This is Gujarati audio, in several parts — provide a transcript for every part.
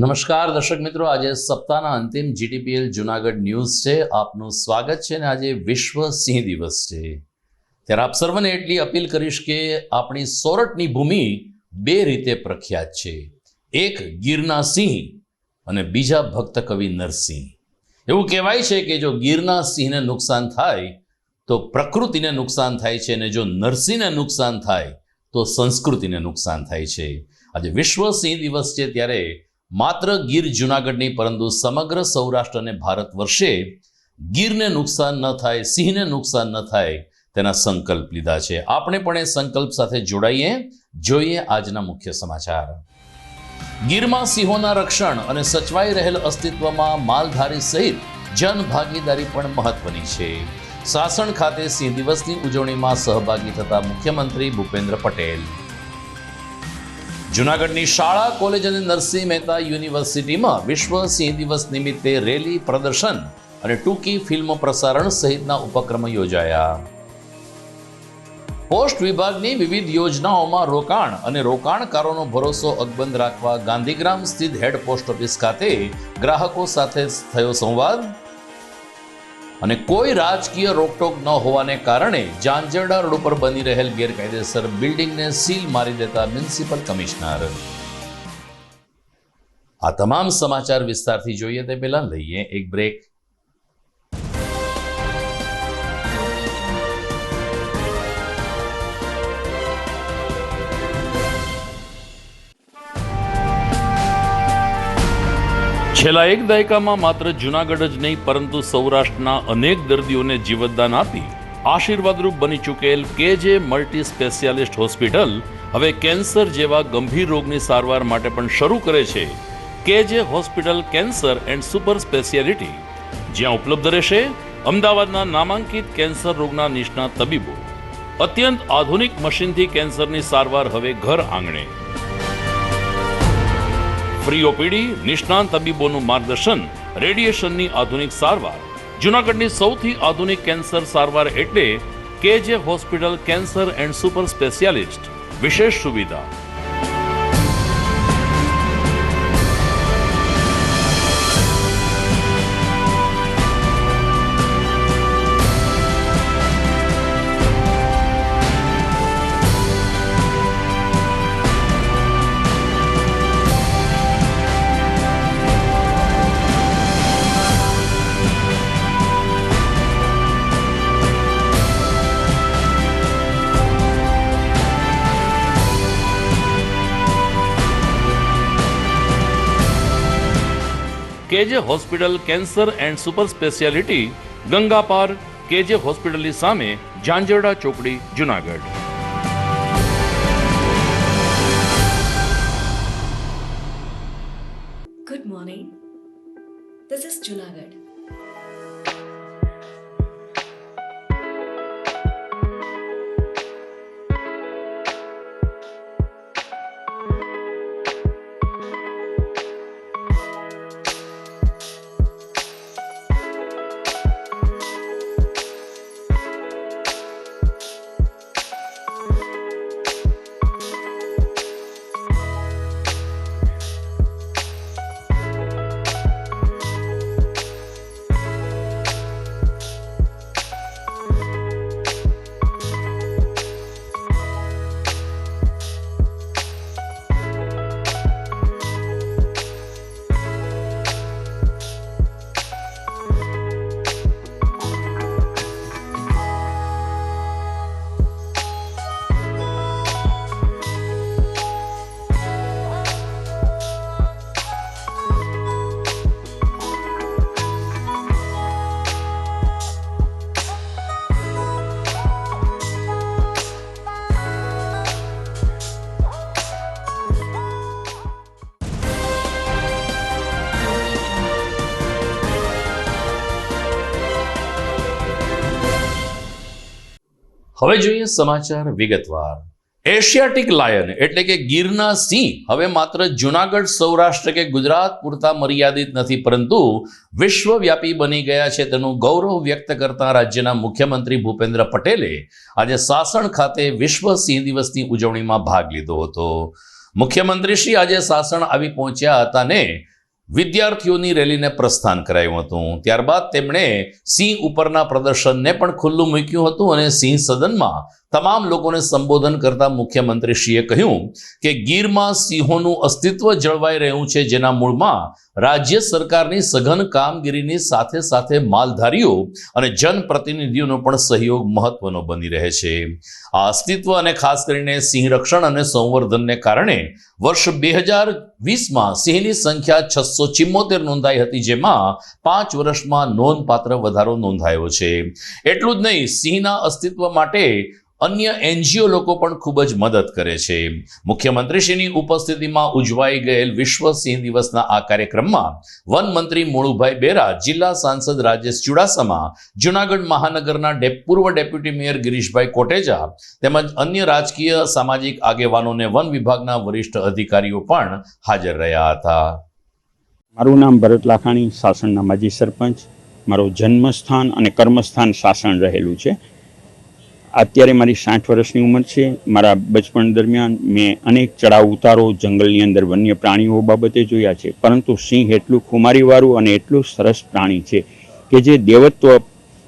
નમસ્કાર દર્શક મિત્રો, આજે સપ્તાહના અંતિમ જીટીપીએલ જૂનાગઢ ન્યૂઝ છે. આપનું સ્વાગત છે અને આજે વિશ્વ સિંહ દિવસ છે. ત્યારે આપ સર્વને એટલી અપીલ કરીશ કે આપણી સોરઠની ભૂમિ બે રીતે પ્રખ્યાત છે. એક ગીરના સિંહ અને બીજા ભક્ત કવિ નરસિંહ. એવું કહેવાય છે કે જો ગીરના સિંહને નુકસાન થાય તો પ્રકૃતિને નુકસાન થાય છે અને જો નરસિંહને નુકસાન થાય તો સંસ્કૃતિને નુકસાન થાય છે. આજે વિશ્વ સિંહ દિવસ છે ત્યારે માત્ર ગીર જૂનાગઢની પરંતુ સમગ્ર સૌરાષ્ટ્ર અને ભારત વર્ષે ગીરને નુકસાન ન થાય, સિંહને નુકસાન ન થાય તેના સંકલ્પ લીધા છે. આપણે પણ એ સંકલ્પ સાથે જોડાઈએ. જોઈએ આજના મુખ્ય સમાચાર. ગીરમાં સિંહોના રક્ષણ અને સચવાઈ રહેલ અસ્તિત્વમાં માલધારી સહિત જન ભાગીદારી પણ મહત્વની છે. સાસણ ખાતે સિંહ દિવસની ઉજવણીમાં સહભાગી થતા મુખ્યમંત્રી ભૂપેન્દ્ર પટેલ. જૂનાગઢની શાળા, કોલેજ અને નરસિંહ મહેતા યુનિવર્સિટીમાં વિશ્વ સિંહ દિવસ નિમિત્તે રેલી, પ્રદર્શન અને ટૂંકી ફિલ્મ પ્રસારણ સહિતના ઉપક્રમ યોજાયા. પોસ્ટ વિભાગની વિવિધ યોજનાઓમાં રોકાણ અને રોકાણકારોનો ભરોસો અકબંધ રાખવા ગાંધીગ્રામ સ્થિત હેડ પોસ્ટ ઓફિસ ખાતે ગ્રાહકો સાથે થયો સંવાદ. અને કોઈ રાજકીય રોકટોક ન હોવાને કારણે જાંજરડા રોડ ઉપર બની રહેલ ગેરકાયદેસર બિલ્ડિંગને સીલ મારી દેતા મ્યુનિસિપલ કમિશનર. આ તમામ સમાચાર વિસ્તારથી જોઈએ તે પહેલા લઈએ એક બ્રેક. છેલ્લા એક દાયકામાં માત્ર જૂનાગઢ જ નહીં પરંતુ સૌરાષ્ટ્રના અનેક દર્દીઓને જીવતદાન આપી આશીર્વાદરૂપ બની ચૂકેલ કેજે મલ્ટી સ્પેશિયાલિસ્ટ હોસ્પિટલ હવે કેન્સર જેવા ગંભીર રોગની સારવાર માટે પણ શરૂ કરે છે કેજે hospital cancer and super speciality, જ્યાં ઉપલબ્ધ રહેશે અમદાવાદના નામાંકિત કેન્સર રોગના નિષ્ણાત તબીબો. અત્યંત આધુનિક મશીનથી કેન્સરની સારવાર હવે ઘર આંગણે. ફ્રી ઓપીડી, નિષ્ણાંત તબીબોનું માર્ગદર્શન, રેડિયેશનની આધુનિક સારવાર. જૂનાગઢની સૌથી આધુનિક કેન્સર સારવાર એટલે કેજે hospital cancer and super specialist. વિશેષ સુવિધા. કેજે hospital cancer and super speciality, Ganga પાર, કેજે હોસ્પિટલની સામે, જાંજરડા ચોકડી, Junagadh. Good morning. This is Junagadh. હવે જોઈએ સમાચાર વિગતવાર. એશિયાટિક લાયન એટલે કે ગીરના સિંહ હવે માત્ર જૂનાગઢ, સૌરાષ્ટ્ર કે ગુજરાત પૂરતા મર્યાદિત નથી પરંતુ વિશ્વવ્યાપી બની ગયા છે તેનું ગૌરવ વ્યક્ત કરતા રાજ્યના મુખ્યમંત્રી ભૂપેન્દ્ર પટેલે આજે સાસણ ખાતે વિશ્વ સિંહ દિવસની ઉજવણીમાં ભાગ લીધો હતો. મુખ્યમંત્રીશ્રી આજે સાસણ આવી પહોંચ્યા હતા ને વિદ્યાર્થીઓની રેલીને પ્રસ્થાન કરાયું હતું. ત્યારબાદ તેમણે સિંહ ઉપરના પ્રદર્શનને પણ ખુલ્લું મૂક્યું હતું અને સિંહ સદનમાં તમામ લોકોને સંબોધન કરતા મુખ્યમંત્રીશ્રીએ કહ્યું કે ગીરમાં સિંહોનું અસ્તિત્વ જળવાઈ રહ્યું છે, જેના મૂળમાં રાજ્ય સરકારની સઘન કામગીરીની સાથે સાથે માલધારીઓ અને જનપ્રતિનિધિઓનો પણ સહયોગ મહત્વનો બની રહે છે. આ અસ્તિત્વ અને ખાસ કરીને સિંહ રક્ષણ અને સંવર્ધનને કારણે વર્ષ 2020માં સિંહની સંખ્યા 674 નોંધાઈ હતી, જેમાં 5 વર્ષમાં નોંધપાત્ર વધારો નોંધાયો છે. એટલું જ નહીં, સિંહના અસ્તિત્વ માટે અન્ય NGO લોકો પણ ખૂબ જ મદદ કરે છે. મુખ્યમંત્રીશ્રીની ઉપસ્થિતિમાં ઉજવાઈ ગયેલ વિશ્વ સિંહ દિવસના આ કાર્યક્રમમાં વન મંત્રી મોળુભાઈ બેરા, જિલ્લા સાંસદ રાજેશ ચુડાસમા, જૂનાગઢ મહાનગરના પૂર્વ ડેપ્યુટી મેયર ગિરીશભાઈ કોટેજા તેમજ અન્ય રાજકીય સામાજિક આગેવાનો અને વન વિભાગના વરિષ્ઠ અધિકારીઓ પણ હાજર રહ્યા હતા. મારું નામ ભરત લાખાણી, સાસણના માજી સરપંચ. મારું જન્મસ્થાન અને કર્મસ્થાન સાસણ રહેલું છે. અત્યારે મારી 60 વર્ષની ઉંમર છે. મારા બચપણ દરમિયાન મેં અનેક ચડાવ ઉતારો જંગલની અંદર વન્ય પ્રાણીઓ બાબતે જોયા છે, પરંતુ સિંહ એટલું ખુમારીવાળું અને એટલું સરસ પ્રાણી છે કે જે દેવત્વ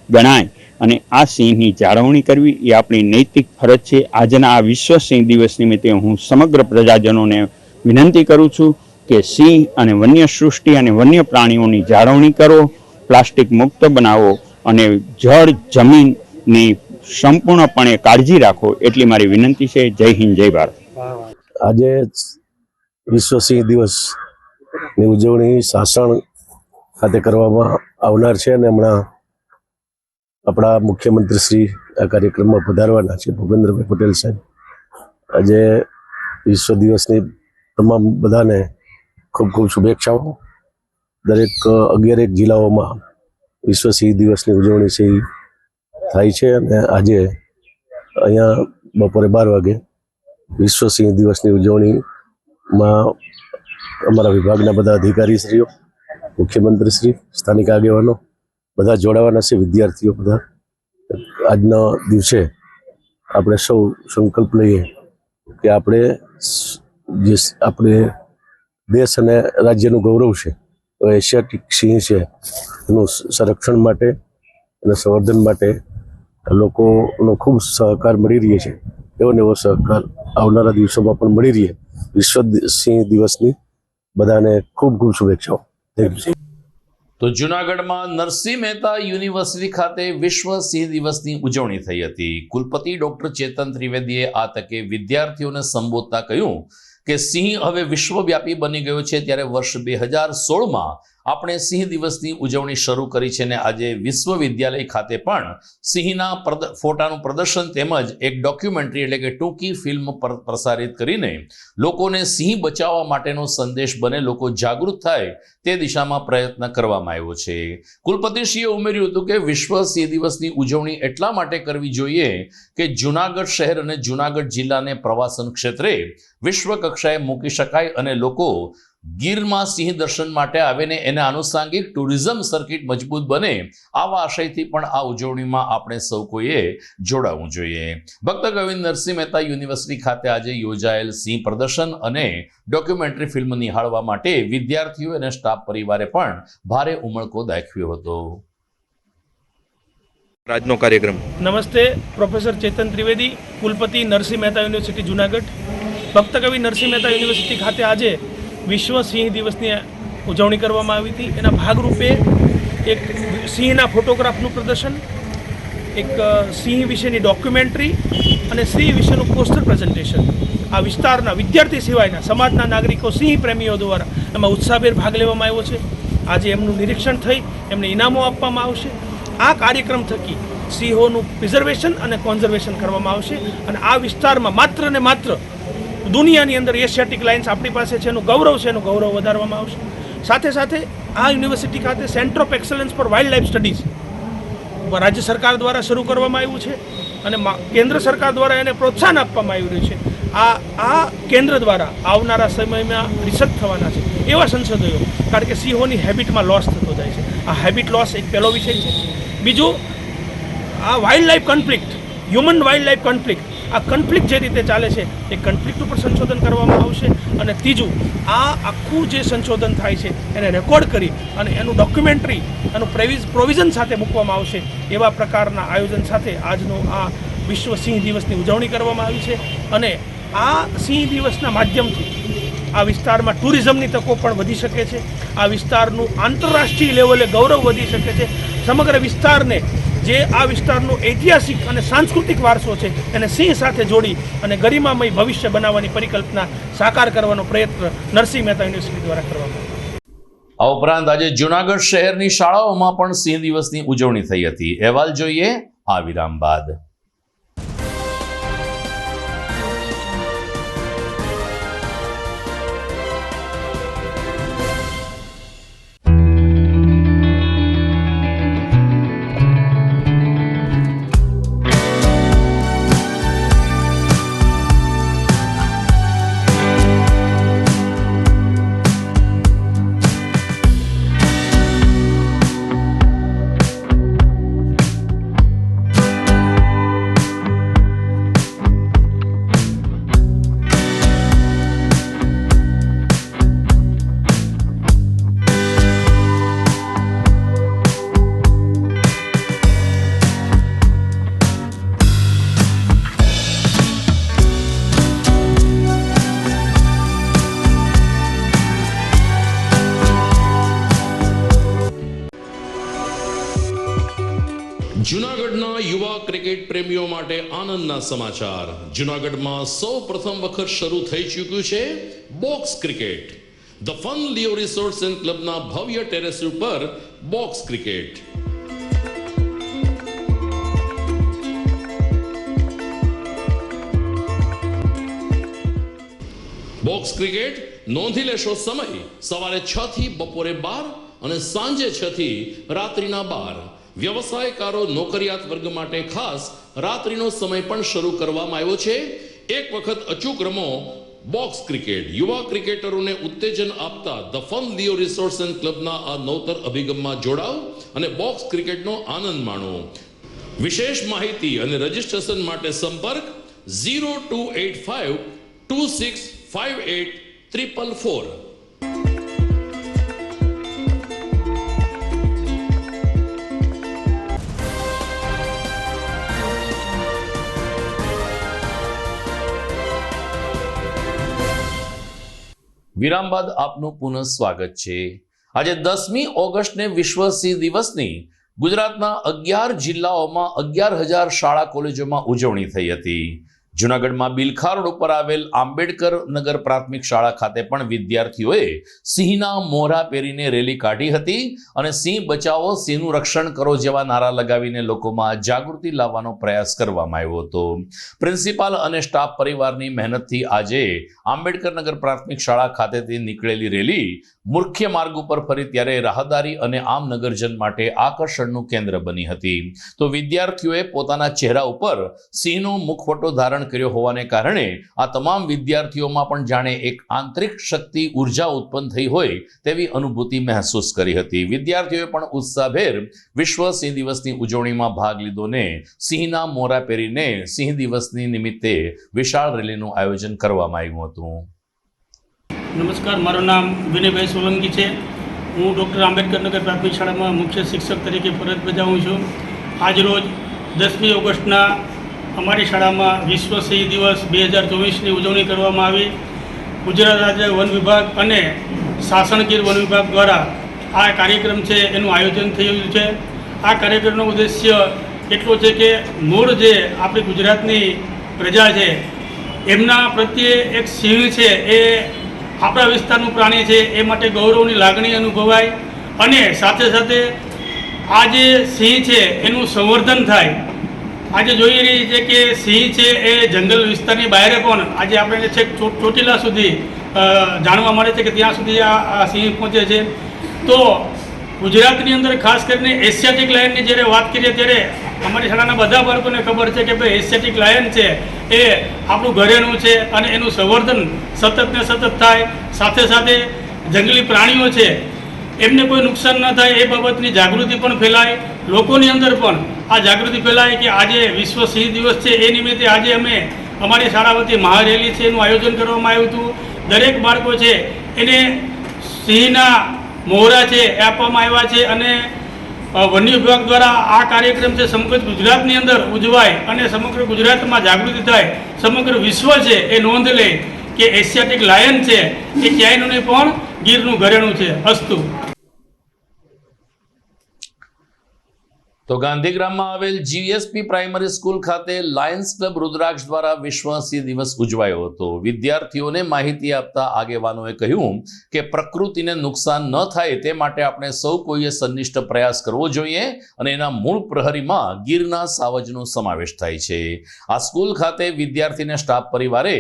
ગણાય, અને આ સિંહની જાળવણી કરવી એ આપણી નૈતિક ફરજ છે. આજના આ વિશ્વ સિંહ દિવસ નિમિત્તે હું સમગ્ર પ્રજાજનોને વિનંતી કરું છું કે સિંહ અને વન્ય સૃષ્ટિ અને વન્ય પ્રાણીઓની જાળવણી કરો, પ્લાસ્ટિક મુક્ત બનાવો અને જળ જમીનની સંપૂર્ણપણે કાળજી રાખો, એટલી મારી વિનંતી છે. જય હિન્દ, જય ભારત. આજે વિશ્વ સિંહ દિવસની ઉજવણી સાસણ ખાતે કરવામાં આવનાર છે અને હમણાં આપણા મુખ્યમંત્રી શ્રી આ કાર્યક્રમમાં પધારવાના છે, ભૂપેન્દ્રભાઈ પટેલ સાહેબ. આજે વિશ્વ દિવસની તમામ બધાને ખૂબ ખૂબ શુભેચ્છાઓ. દરેક 11 જિલ્લાઓમાં વિશ્વ સિંહ દિવસની ઉજવણી છે થાય છે અને આજે અહીંયા બપોરે 12 વાગે વિશ્વ સિંહ દિવસની ઉજવણીમાં અમારા વિભાગના બધા અધિકારીશ્રીઓ, મુખ્યમંત્રીશ્રી, સ્થાનિક આગેવાનો બધા જોડાવાના છે, વિદ્યાર્થીઓ બધા. આજના દિવસે આપણે સૌ સંકલ્પ લઈએ કે આપણે દેશ અને રાજ્યનું ગૌરવ છે એશિયાટિક સિંહ છે, એનું સંરક્ષણ માટે અને સંવર્ધન માટે લોકોનો ખૂબ સહકાર મળી રહ્યો છે. એવો ને એવો સહકાર આવનારા દિવસોમાં પણ મળી રહે. વિશ્વ સિંહ દિવસની બધાને ખૂબ ખૂબ શુભેચ્છાઓ. Thank you. તો જૂનાગઢમાં નરસિંહ મહેતા યુનિવર્સિટી ખાતે વિશ્વ સિંહ દિવસની ઉજવણી થઈ હતી. કુલપતિ ડોક્ટર ચેતન ત્રિવેદીએ આ તકે વિદ્યાર્થીઓને સંબોધતા કહ્યું કે સિંહ હવે વિશ્વવ્યાપી બની ગયો છે, ત્યારે વર્ષ 2016માં આપણે સિંહ દિવસની ઉજવણી શરૂ કરી છે અને આજે વિશ્વવિદ્યાલય ખાતે પણ સિંહના ફોટાનું પ્રદર્શન તેમજ એક ડોક્યુમેન્ટરી એટલે કે ટૂંકી ફિલ્મ પ્રસારિત કરીને લોકોને સિંહ બચાવવા માટેનો સંદેશ બને, લોકો જાગૃત થાય તે દિશામાં પ્રયત્ન કરવામાં આવ્યો છે. કુલપતિશ્રીએ ઉમેર્યું હતું કે વિશ્વ સિંહ દિવસની ઉજવણી એટલા માટે કરવી જોઈએ કે જૂનાગઢ શહેર અને જૂનાગઢ જિલ્લાને પ્રવાસન ક્ષેત્રે વિશ્વ કક્ષાએ મૂકી શકાય અને લોકો ગીરમાં સિંહ દર્શન માટે આવે ને એના આનુષંગિક ટુરિઝમ સર્કિટ મજબૂત બને, આવા આશયથી પણ આ ઉજવણીમાં આપણે સૌ કોઈએ જોડાવવું જોઈએ. ભક્ત ગોવિંદ નરસિંહ મહેતા યુનિવર્સિટી ખાતે આજે યોજાયેલ સિંહ પ્રદર્શન અને ડોક્યુમેન્ટરી ફિલ્મ નિહાળવા માટે વિદ્યાર્થીઓ અને સ્ટાફ પરિવારે પણ ભારે ઉમળકો દાખવ્યો હતો. આજનો કાર્યક્રમ. નમસ્તે, પ્રોફેસર ચેતન ત્રિવેદી, કુલપતિ નરસિંહ મહેતા યુનિવર્સિટી જૂનાગઢ. ભક્ત કવિ નરસિંહ મહેતા યુનિવર્સિટી ખાતે આજે વિશ્વ સિંહ દિવસની ઉજવણી કરવામાં આવી હતી. એના ભાગરૂપે એક સિંહના ફોટોગ્રાફનું પ્રદર્શન, એક સિંહ વિશેની ડોક્યુમેન્ટરી અને સિંહ વિશેનું પોસ્ટર પ્રેઝન્ટેશન આ વિસ્તારના વિદ્યાર્થી સિવાયના સમાજના નાગરિકો, સિંહ પ્રેમીઓ દ્વારા એમાં ઉત્સાહભેર ભાગ લેવામાં આવ્યો છે. આજે એમનું નિરીક્ષણ થઈ એમને ઇનામો આપવામાં આવશે. આ કાર્યક્રમ થકી સિંહોનું પ્રિઝર્વેશન અને કોન્ઝર્વેશન કરવામાં આવશે અને આ વિસ્તારમાં માત્ર ને માત્ર દુનિયાની અંદર એશિયાટિક લાયન્સ આપણી પાસે છે, એનું ગૌરવ છે, એનું ગૌરવ વધારવામાં આવશે. સાથે સાથે આ યુનિવર્સિટી ખાતે centre of excellence four wild life studies રાજ્ય સરકાર દ્વારા શરૂ કરવામાં આવ્યું છે અને કેન્દ્ર સરકાર દ્વારા એને પ્રોત્સાહન આપવામાં આવી રહ્યું છે. આ કેન્દ્ર દ્વારા આવનારા સમયમાં રિસર્ચ થવાના છે એવા સંશોધનો, કારણ કે સિંહોની હેબિટમાં લોસ થતો જાય છે. આ હેબિટ લોસ એક પહેલો વિષય છે. બીજું, આ wild life conflict, human wild life conflict, આ કન્ફ્લિક્ટ જે રીતે ચાલે છે એ કન્ફ્લિક્ટ ઉપર સંશોધન કરવામાં આવશે. અને ત્રીજું, આ આખું જે સંશોધન થાય છે એને રેકોર્ડ કરી અને એનું ડોક્યુમેન્ટરી એનું પ્રોવિઝન સાથે મૂકવામાં આવશે. એવા પ્રકારના આયોજન સાથે આજનો આ વિશ્વ સિંહ દિવસની ઉજવણી કરવામાં આવી છે. અને આ સિંહ દિવસના માધ્યમથી આ વિસ્તારમાં ટુરિઝમની તકો પણ વધી શકે છે. આ વિસ્તારનું આંતરરાષ્ટ્રીય લેવલે ગૌરવ વધી શકે છે. સમગ્ર વિસ્તારને જે આ વિસ્તારનો ઐતિહાસિક અને સાંસ્કૃતિક વારસો છે એને સિંહ સાથે જોડી અને ગરિમામય ભવિષ્ય બનાવવાની પરિકલ્પના સાકાર કરવાનો પ્રયત્ન નરસિંહ મહેતા યુનિવર્સિટી દ્વારા કરવામાં આવ્યો. આ ઉપરાંત આજે જૂનાગઢ શહેરની શાળાઓમાં પણ સિંહ દિવસની ઉજવણી થઈ હતી. અહેવાલ જોઈએ આ વિરામ બાદ. જૂનાગઢના યુવા ક્રિકેટ પ્રેમીઓ માટે આનંદના સમાચાર. જૂનાગઢમાં સૌ પ્રથમ વખત શરૂ થઈ ચૂક્યું છે box cricket. The fun Leo resorts and ક્લબના ભવ્ય ટેરેસ ઉપર બોક્સ ક્રિકેટ. બોક્સ ક્રિકેટ નોંધી લેશો સમય સવારે 6 થી બપોરે 12 અને સાંજે 6 થી રાત્રિના 12. વ્યવસાયકારો નોકરિયાત વર્ગ માટે ખાસ રાત્રિનો સમય પણ શરૂ કરવામાં આવ્યો છે. એક વખત અચૂક રમો બોક્સ ક્રિકેટ. યુવા ક્રિકેટરોને ઉત્તેજન આપતા the fun Leo resorts and ક્લબના આ નવતર અભિગમમાં જોડાઓ અને બોક્સ ક્રિકેટનો આનંદ માણો. વિશેષ માહિતી અને રજીસ્ટ્રેશન માટે સંપર્ક 0285 2658 444. વિરામ બાદ આપનું પુનઃ સ્વાગત છે. આજે 10મી ઓગસ્ટને વિશ્વ સિંહ દિવસની ગુજરાતના 11 જિલ્લાઓમાં 11,000 શાળા કોલેજોમાં ઉજવણી થઈ હતી. જૂનાગઢમાં બિલખા રોડ ઉપર આવેલ આંબેડકર નગર પ્રાથમિક શાળા ખાતે પણ વિદ્યાર્થીઓએ સિંહના મોઢા પહેરીને રેલી કાઢી હતી અને સિંહ બચાવો, સિંહનું રક્ષણ કરો જેવા નારા લગાવીને લોકોમાં જાગૃતિ લાવવાનો પ્રયાસ કરવામાં આવ્યો હતો. પ્રિન્સિપાલ અને સ્ટાફ પરિવારની મહેનતથી આજે આંબેડકર નગર પ્રાથમિક શાળા ખાતેથી નીકળેલી રેલી મુખ્ય માર્ગ ઉપર ફરી ત્યારે રાહદારી અને આમ નગરજન માટે આકર્ષણનું કેન્દ્ર બની હતી. તો વિદ્યાર્થીઓએ પોતાના ચહેરા ઉપર સિંહનો મુખવટો ધારણ કર્યો હોવાને કારણે આ તમામ વિદ્યાર્થીઓમાં પણ જાણે એક આંતરિક શક્તિ ઉર્જા ઉત્પન્ન થઈ હોય તેવી અનુભૂતિ મહેસૂસ કરી હતી. વિદ્યાર્થીઓએ પણ ઉત્સાહભેર વિશ્વ સિંહ દિવસની ઉજવણીમાં ભાગ લીધો ને સિંહના મોરા પહેરીને સિંહ દિવસની નિમિત્તે વિશાળ રેલીનું આયોજન કરવામાં આવ્યું હતું. નમસ્કાર, મારું નામ વિનયભાઈ સોલંકી છે. હું ડૉક્ટર આંબેડકર નગર પ્રાથમિક શાળામાં મુખ્ય શિક્ષક તરીકે ફરજ બજાવું છું. આજરોજ 10મી ઓગસ્ટના અમારી શાળામાં વિશ્વ સિંહ દિવસ 2024ની ઉજવણી કરવામાં આવી. ગુજરાત રાજ્ય વન વિભાગ અને સાસણગીર વન વિભાગ દ્વારા આ કાર્યક્રમ છે એનું આયોજન થયું છે. આ કાર્યક્રમનો ઉદ્દેશ્ય એટલો છે કે મૂળ જે આપણી ગુજરાતની પ્રજા છે એમના પ્રત્યે એક સિંહ છે એ આપણા વિસ્તારનું પ્રાણી છે એ માટે ગૌરવની લાગણી અનુભવાય અને સાથે સાથે આ જે સિંહ છે એનું સંવર્ધન થાય. આજે જોઈ રહી છે કે સિંહ છે એ જંગલ વિસ્તારની બહાર પણ આજે આપણે છેક ચોટીલા સુધી જાણવા મળે છે કે ત્યાં સુધી આ સિંહ પહોંચે છે. તો ગુજરાતની અંદર ખાસ કરીને એશિયાટિક લાયનની જ્યારે વાત કરીએ ત્યારે અમારી શાળાના બધા બાળકોને ખબર છે કે ભાઈ એશિયાટિક લાયન છે એ આપણું ઘરેણું છે અને એનું સંવર્ધન સતત ને સતત થાય. સાથે સાથે જંગલી પ્રાણીઓ છે એમને કોઈ નુકસાન ન થાય એ બાબતની જાગૃતિ પણ ફેલાય. લોકોની અંદર પણ આ જાગૃતિ ફેલાય કે આજે વિશ્વ સિંહ દિવસ છે એ નિમિત્તે આજે અમે અમારી શાળા વતી મહારેલી છે એનું આયોજન કરવામાં આવ્યું હતું. દરેક બાળકો છે એને સિંહના મોહરા છે એ આપવામાં આવ્યા છે અને વન્ય વિભાગ દ્વારા આ કાર્યક્રમ છે સમગ્ર ગુજરાતની અંદર ઉજવાય અને સમગ્ર ગુજરાતમાં જાગૃતિ થાય, સમગ્ર વિશ્વ છે એ નોંધ લે કે એશિયાટિક લાયન છે એ ક્યાંયનું નહીં પણ ગીરનું ઘરેણું છે. અસ્તુ. તો ગાંધીગ્રામમાં આવેલ જીએસપી પ્રાઇમરી સ્કૂલ ખાતે લાયન્સ ક્લબ રુદ્રાક્ષ દ્વારા વિશ્વ સિંહ દિવસ ઉજવાયો હતો. વિદ્યાર્થીઓને માહિતી આપતા આગેવાનોએ કહ્યું કે પ્રકૃતિને નુકસાન ન થાય તે માટે આપણે સૌ કોઈએ સંનિષ્ઠ પ્રયાસ કરવો જોઈએ અને એના મૂળ પ્રહરીમાં ગીરના સાવજનો સમાવેશ થાય છે. આ સ્કૂલ ખાતે વિદ્યાર્થીને સ્ટાફ પરિવારે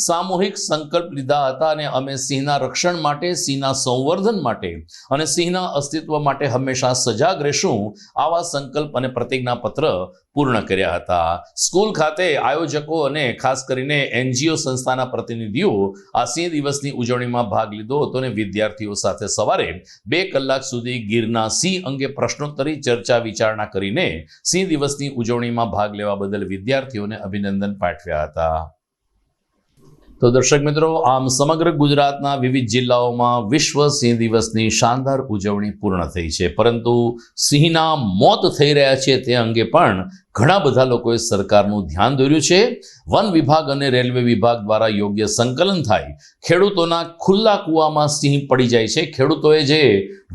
સામૂહિક સંકલ્પ લીધા હતા અને અમે સિંહના રક્ષણ માટે, સિંહના સંવર્ધન માટે અને સિંહના અસ્તિત્વ માટે હંમેશા સજાગ રહેશું આવા સંકલ્પ અને પ્રતિજ્ઞા પત્ર પૂર્ણ કર્યા હતા. સ્કૂલ ખાતે આયોજકો અને ખાસ કરીને એનજીઓ સંસ્થાના પ્રતિનિધિઓ આ સિંહ દિવસની ઉજવણીમાં ભાગ લીધો હતો અને વિદ્યાર્થીઓ સાથે સવારે 2 કલાક સુધી ગીરના સિંહ અંગે પ્રશ્નોત્તરી ચર્ચા વિચારણા કરીને સિંહ દિવસની ઉજવણીમાં ભાગ લેવા બદલ વિદ્યાર્થીઓને અભિનંદન પાઠવ્યા હતા. તો દર્શક મિત્રો, આમ સમગ્ર ગુજરાતના વિવિધ જિલ્લાઓમાં વિશ્વ સિંહ દિવસની શાનદાર ઉજવણી પૂર્ણ થઈ છે, પરંતુ સિંહના મોત થઈ રહ્યા છે તે અંગે પણ ઘણા બધા લોકોએ સરકારનું ધ્યાન દોર્યું છે. વન વિભાગ અને રેલવે વિભાગ દ્વારા યોગ્ય સંકલન થાય, ખેડૂતોના ખુલ્લા કૂવામાં સિંહ પડી જાય છે. ખેડૂતોએ જે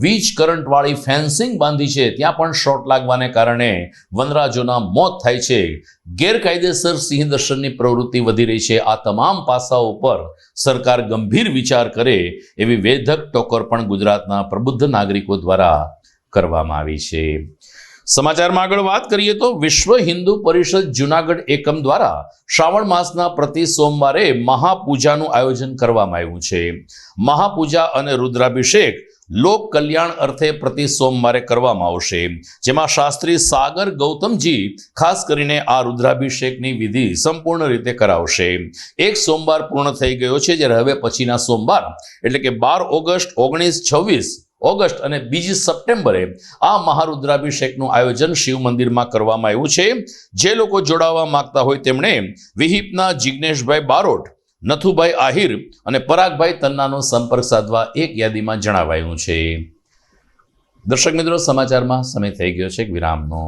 વીજ કરંટવાળી ફેન્સિંગ બાંધી છે ત્યાં પણ શોર્ટ લાગવાને કારણે વનરાજોના મોત થાય છે. ગેરકાયદેસર સિંહ દર્શનની પ્રવૃત્તિ વધી રહી છે. આ તમામ પાસાઓ પર સરકાર ગંભીર વિચાર કરે એવી વેધક ટોકર પણ ગુજરાતના પ્રબુદ્ધ નાગરિકો દ્વારા કરવામાં આવી છે. સમાચારમાં આગળ વાત કરીએ તો વિશ્વ હિન્દુ પરિષદ જુનાગઢ એકમ દ્વારા શ્રાવણ માસના પ્રતિ સોમવારે મહાપૂજાનું આયોજન કરવામાં આવ્યું છે. મહાપૂજા અને રુદ્રાભિષેક લોક કલ્યાણ અર્થે પ્રતિ સોમવારે કરવામાં આવશે, જેમાં શાસ્ત્રી સાગર ગૌતમજી ખાસ કરીને આ રુદ્રાભિષેકની વિધિ સંપૂર્ણ રીતે કરાવશે. એક સોમવાર પૂર્ણ થઈ ગયો છે, જ્યારે હવે પછીના સોમવાર એટલે કે 12 ઓગસ્ટ, 19, 26 ઓગસ્ટ અને 2 સપ્ટેમ્બરે આ મહારુદ્રાભિષેકનું આયોજન શિવ મંદિરમાં કરવામાં આવ્યું છે. જે લોકો જોડાવા માંગતા હોય તેમણે વિહિપના જિગ્નેશભાઈ બારોટ, નથુભાઈ આહિર અને પરાગભાઈ તન્નાનો સંપર્ક સાધવા એક યાદીમાં જણાવાયું છે. દર્શક મિત્રો, સમાચારમાં સમય થઈ ગયો છે એક વિરામનો.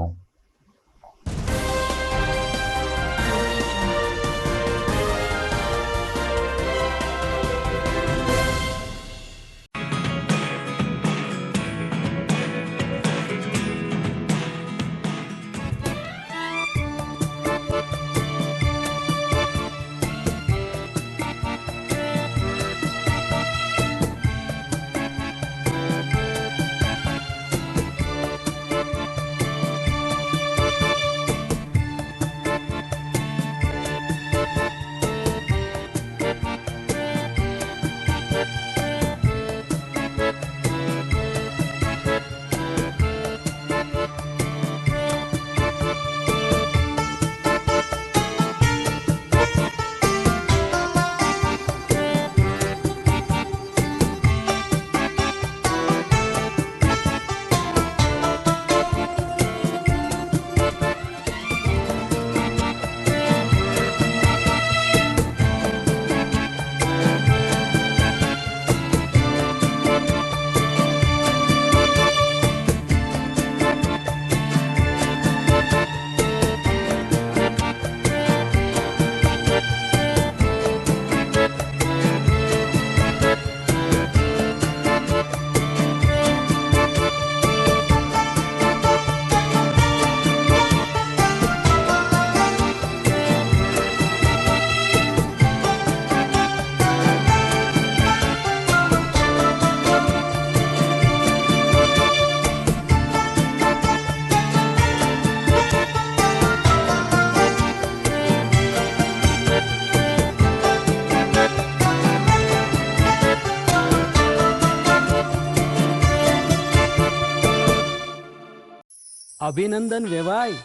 અભિનંદન વેવાય.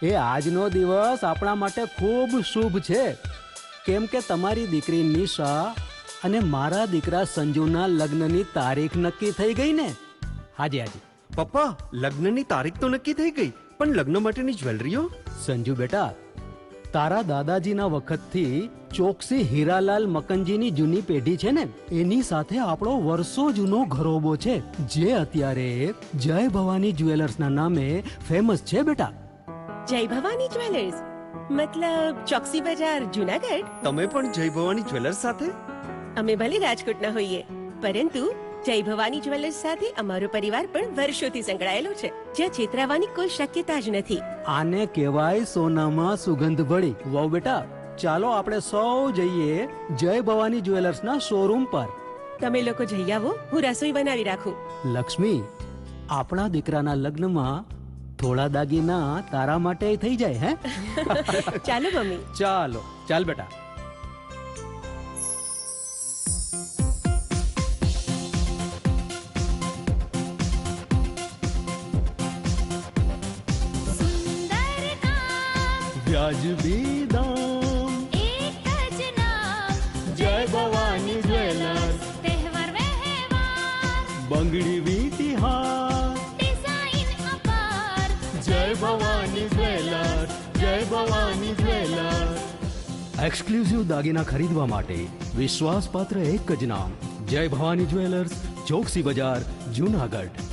એ આજનો દિવસ આપણા માટે ખૂબ શુભ છે, કેમ કે તમારી દીકરી નિશા અને મારા દીકરા સંજુના લગ્નની તારીખ નક્કી થઈ ગઈ ને. હાજી હાજી પપ્પા, લગ્નની તારીખ તો નક્કી થઈ ગઈ, પણ લગ્ન માટેની જ્વેલરીઓ? સંજુ બેટા, તારા દાદાજીના વખતથી ચોકસી હીરાલાલ મકનજીની જૂની પેઢી છે ને, એની સાથે આપણો વર્ષો જૂનો ઘરોબો છે, જે અત્યારે જય ભવાની જ્વેલર્સના નામે ફેમસ છે બેટા. જય ભવાની જ્વેલર્સ મતલબ ચોકસી બજાર જુનાગઢ. તમે પણ જય ભવાની જ્વેલર્સ સાથે? અમે ભલે રાજકોટના હોઈએ, પરંતુ જય ભવાની જ્વેલર્સ સાથે અમારો પરિવાર પણ વર્ષોથી સંકળાયેલો છે, જ્યાં છેતરાવાની કોઈ શક્યતા જ નથી. આને કહેવાય સોનામાં સુગંધ ભળી. વાવ બેટા, ચાલો આપણે સૌ જઈએ જય ભવાની જ્વેલર્સના શોરૂમ પર. તમે લોકો જઈ આવો, હું રસોઈ બનાવી રાખું. લક્ષ્મી, આપણા દીકરાના લગ્નમાં થોડા દાગીના તારા માટે થઈ જાય. હે ચાલો મમ્મી. ચાલો ચાલ બેટા. વ્યાજબી દામ, એક જ નામ, જય ભવાની જ્વેલર્સ, તહેવાર વ્યવહાર, બંગડી વીટી હાર, ડિઝાઇન અપાર, જય ભવાની જ્વેલર્સ, જય ભવાની જ્વેલર્સ. એક્સક્લુઝિવ દાગીના ખરીદવા માટે વિશ્વાસપાત્ર એક જ નામ, જય ભવાની જ્વેલર્સ, ચોકસી બજાર, જુનાગઢ.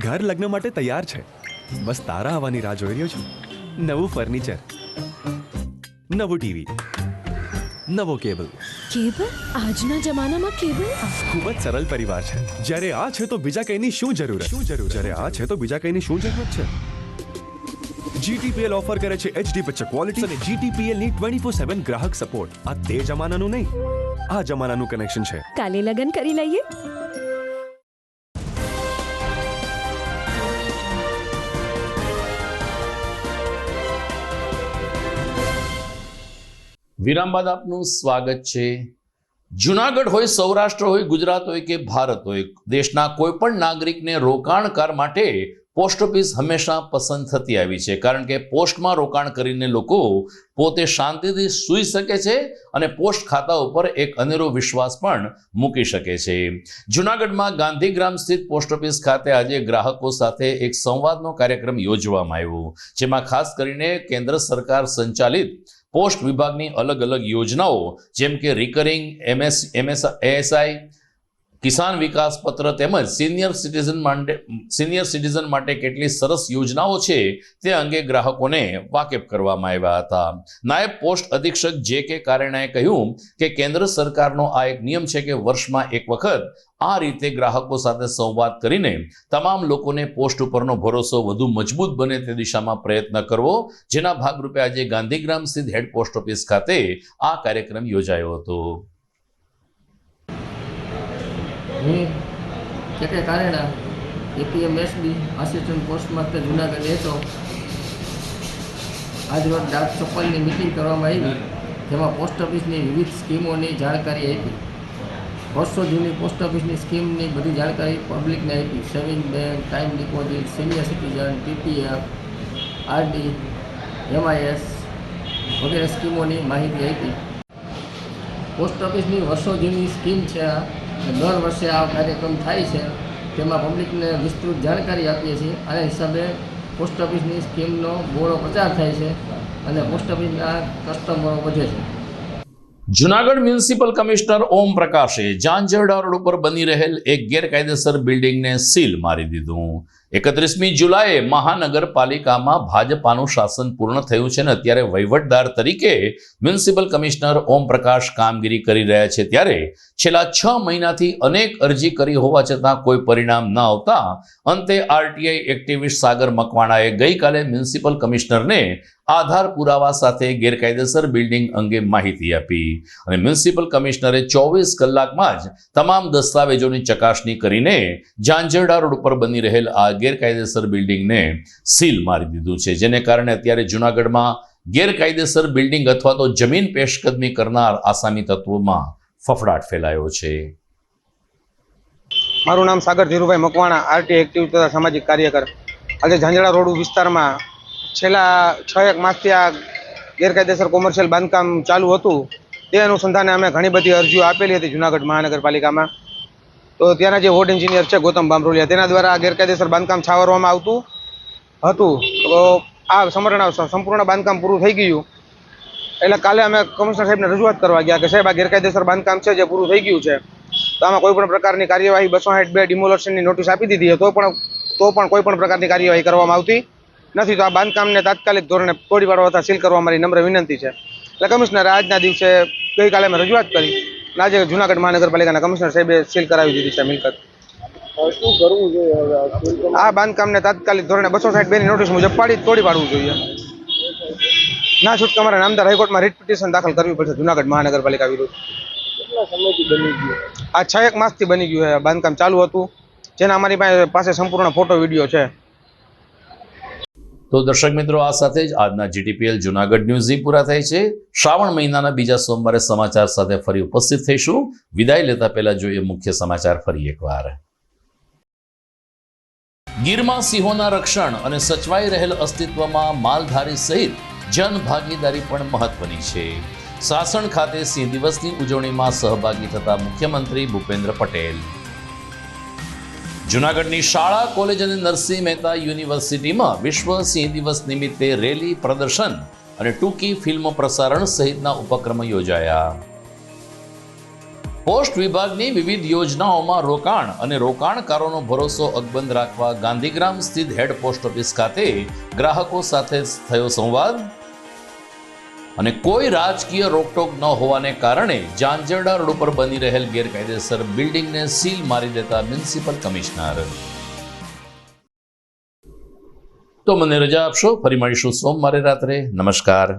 ઘર લગ્ન માટે તૈયાર છે, બસ તારા આવવાની રાહ જોઈ રહ્યો છું. નવું ફર્નિચર, નવું ટીવી, નવો કેબલ. કેબલ? આજના જમાનામાં કેબલ? ખૂબ જ સરળ પરિવાર છે. જ્યારે આ છે તો બીજા કઈની શું જરૂર? જ્યારે આ છે તો બીજા કઈની શું જરૂરત છે? GTPL ઓફર કરે છે HD પિક્ચર ક્વોલિટી અને GTPL ની 24/7 ગ્રાહક સપોર્ટ. આ તે જમાનાનું નહીં, આ જમાનાનું કનેક્શન છે. કાલે લગ્ન કરી લઈએ. વિરામ બાદ આપનું સ્વાગત છે. જુનાગઢ હોય, સૌરાષ્ટ્ર હોય, ગુજરાત હોય કે ભારત હોય, દેશના કોઈ પણ નાગરિકને રોકાણકાર માટે પોસ્ટ ઓફિસ હંમેશા પસંદ થતી આવી છે, કારણ કે પોસ્ટમાં રોકાણ કરીને લોકો પોતે શાંતિથી સૂઈ શકે છે અને પોસ્ટ ખાતા ઉપર એક અનેરો વિશ્વાસ પણ મૂકી શકે છે. જુનાગઢમાં ગાંધીગ્રામ સ્થિત પોસ્ટ ઓફિસ ખાતે આજે ગ્રાહકો સાથે એક સંવાદનો કાર્યક્રમ યોજવામાં આવ્યો, જેમાં ખાસ કરીને કેન્દ્ર સરકાર સંચાલિત પોસ્ટ વિભાગની અલગ અલગ યોજનાઓ જેમ કે રિકરિંગ ASI, કિસાન વિકાસ પત્ર તેમજ સિનિયર સિટીઝન માટે કેટલી સરસ યોજનાઓ છે તે અંગે ગ્રાહકોને વાકેફ કરવામાં આવ્યા હતા. નાયબ પોસ્ટ અધિક્ષક જે.કે. કારેણાએ કહ્યું કે કેન્દ્ર સરકારનો આ એક નિયમ છે કે વર્ષમાં એક વખત આ રીતે ગ્રાહકો સાથે સંવાદ કરીને તમામ લોકોને પોસ્ટ ઉપરનો ભરોસો વધુ મજબૂત બને તે દિશામાં પ્રયત્ન કરવો, જેના ભાગરૂપે આજે ગાંધીગ્રામ સ્થિત હેડ પોસ્ટ ઓફિસ ખાતે આ કાર્યક્રમ યોજાયો હતો. હું જે.કે. Karena APMSD assistant post master Junagadh રહેતો. આજરોજ ડાક ચોપાલની મિટિંગ કરવામાં આવી, જેમાં પોસ્ટ ઓફિસની વિવિધ સ્કીમોની જાણકારી આપી. વર્ષો જૂની પોસ્ટ ઓફિસની સ્કીમની બધી જાણકારી પબ્લિકને આપી. Saving bank, time deposit, senior citizen, TPF, RD, MIS વગેરે સ્કીમોની માહિતી આપી. પોસ્ટ ઓફિસની વર્ષો જૂની સ્કીમ છે. દર વર્ષે આ કાર્યક્રમ થાય છે, તેમાં પબ્લિકને વિસ્તૃત જાણકારી આપીએ છીએ. આના હિસાબે પોસ્ટ ઓફિસની સ્કીમનો બહોળો પ્રચાર થાય છે અને પોસ્ટ ઓફિસના કસ્ટમરો વધે છે. જુનાગઢ મ્યુનિસિપલ કમિશનર ઓમ પ્રકાશે જાંજરડા રોડ ઉપર બની રહેલ એક ગેરકાયદેસર બિલ્ડિંગને સીલ મારી દીધું. 31મી જુલાઈએ મહાનગરપાલિકામાં ભાજપાનું શાસન પૂર્ણ થયું છે અને અત્યારે વહીવટદાર તરીકે મ્યુનિસિપલ કમિશનર ઓમ પ્રકાશ કામગીરી કરી રહ્યા છે. ત્યારે છેલ્લા 6 મહિનાથી અનેક અરજી કરી હોવા છતાં કોઈ પરિણામ ન આવતા અંતે RTI એક્ટિવિસ્ટ સાગર મકવાણાએ ગઈકાલે મ્યુનિસિપલ કમિશનરને આધાર પુરાવા સાથે ગેરકાયદેસર બિલ્ડિંગ અંગે માહિતી આપી અને મ્યુનિસિપલ કમિશનરે 24 કલાકમાં જ તમામ દસ્તાવેજોની ચકાસણી કરીને જાંજરડા રોડ ઉપર બની રહેલ આ ગેરકાયદેસર બિલ્ડિંગને સીલ મારી દીધું છે, જેને કારણે અત્યારે જૂનાગઢમાં ગેરકાયદેસર બિલ્ડિંગ અથવા તો જમીન પેશકદમી કરનાર આસામી તત્વોમાં ફફડાટ ફેલાયો છે. મારું નામ સાગર ધીરુભાઈ મકવાણા, RTI એક્ટિવિસ્ટ તથા સામાજિક કાર્યકર. આજે જાંજરડા રોડ વિસ્તારમાં છેલ્લા 6-1 માસથી આ ગેરકાયદેસર કોમર્શિયલ બાંધકામ ચાલુ હતું. તે અનુસંધાને અમે ઘણી બધી અરજીઓ આપેલી હતી જુનાગઢ મહાનગરપાલિકામાં. તો ત્યાંના જે વોર્ડ એન્જિનિયર છે ગૌતમ બામરોલિયા, તેના દ્વારા આ ગેરકાયદેસર બાંધકામ છાવરવામાં આવતું હતું. તો આ સંપૂર્ણ બાંધકામ પૂરું થઈ ગયું. એટલે કાલે અમે કમિશનર સાહેબને રજૂઆત કરવા ગયા કે સાહેબ આ ગેરકાયદેસર બાંધકામ છે જે પૂરું થઈ ગયું છે, તો આમાં કોઈ પણ પ્રકારની કાર્યવાહી 262 ડિમોલેશનની નોટિસ આપી દીધી તો પણ કોઈ પણ પ્રકારની કાર્યવાહી કરવામાં આવતી નથી. તો આ બાંધકામને તાત્કાલિક ધોરણે તોડી પાડવા અથવા સીલ કરવા મારી નમ્ર વિનંતી છે. એટલે કમિશનરે આજના દિવસે ગઈકાલે અમે રજૂઆત કરી અને આજે જુનાગઢ મહાનગરપાલિકાના કમિશનર સાહેબે સીલ કરાવી દીધી છે મિલકત. શું કરવું જોઈએ? આ બાંધકામને તાત્કાલિક ધોરણે 262 ની નોટિસ મુજબ તોડી પાડવું જોઈએ. ના છૂટકે અમારે નામદાર હાઈકોર્ટમાં રીટ પિટિશન દાખલ કરવી પડશે જુનાગઢ મહાનગરપાલિકા વિરુદ્ધ. કેટલા સમયથી બની ગયું? આ 6-1 માસથી બની ગયું છે. બાંધકામ ચાલુ હતું, જેના અમારી પાસે સંપૂર્ણ ફોટો વિડીયો છે. તો દર્શક મિત્રો, આ સાથે જ આજના GTPL જુનાગઢ ન્યૂઝ પૂરા થાય છે. શ્રાવણ મહિનાના બીજા સોમવારે સમાચાર સાથે ફરી ઉપસ્થિત થઈશું. વિદાય લેતા પહેલા જોઈએ મુખ્ય સમાચાર ફરી એકવાર. ગીરમાં સિંહોના રક્ષણ અને સચવાઈ રહેલ અસ્તિત્વમાં માલધારી સહિત જન ભાગીદારી પણ મહત્વની છે. સાસણ ખાતે સિંહ દિવસની ઉજવણીમાં સહભાગી થતા મુખ્યમંત્રી ભૂપેન્દ્ર પટેલ. જૂનાગઢની શાળા, કોલેજ અને નરસિંહ મહેતા યુનિવર્સિટીમાં વિશ્વ સિંહ દિવસ નિમિત્તે રેલી, પ્રદર્શન અને ટૂંકી ફિલ્મ પ્રસારણ સહિતના ઉપક્રમો યોજાયા. પોસ્ટ વિભાગની વિવિધ યોજનાઓમાં રોકાણ અને રોકાણકારોનો ભરોસો અકબંધ રાખવા ગાંધીગ્રામ સ્થિત હેડ પોસ્ટ ઓફિસ ખાતે ગ્રાહકો સાથે થયો સંવાદ. અને કોઈ રાજકીય રોકટોક ન હોવાને કારણે જાંજરડા રોડ પર બની રહેલ ગેરકાયદેસર બિલ્ડિંગને સીલ મારી દેતા મ્યુનિસિપલ કમિશનર. તો મને રજા આપશો, ફરી મળીશું સોમવારે રાત્રે. નમસ્કાર.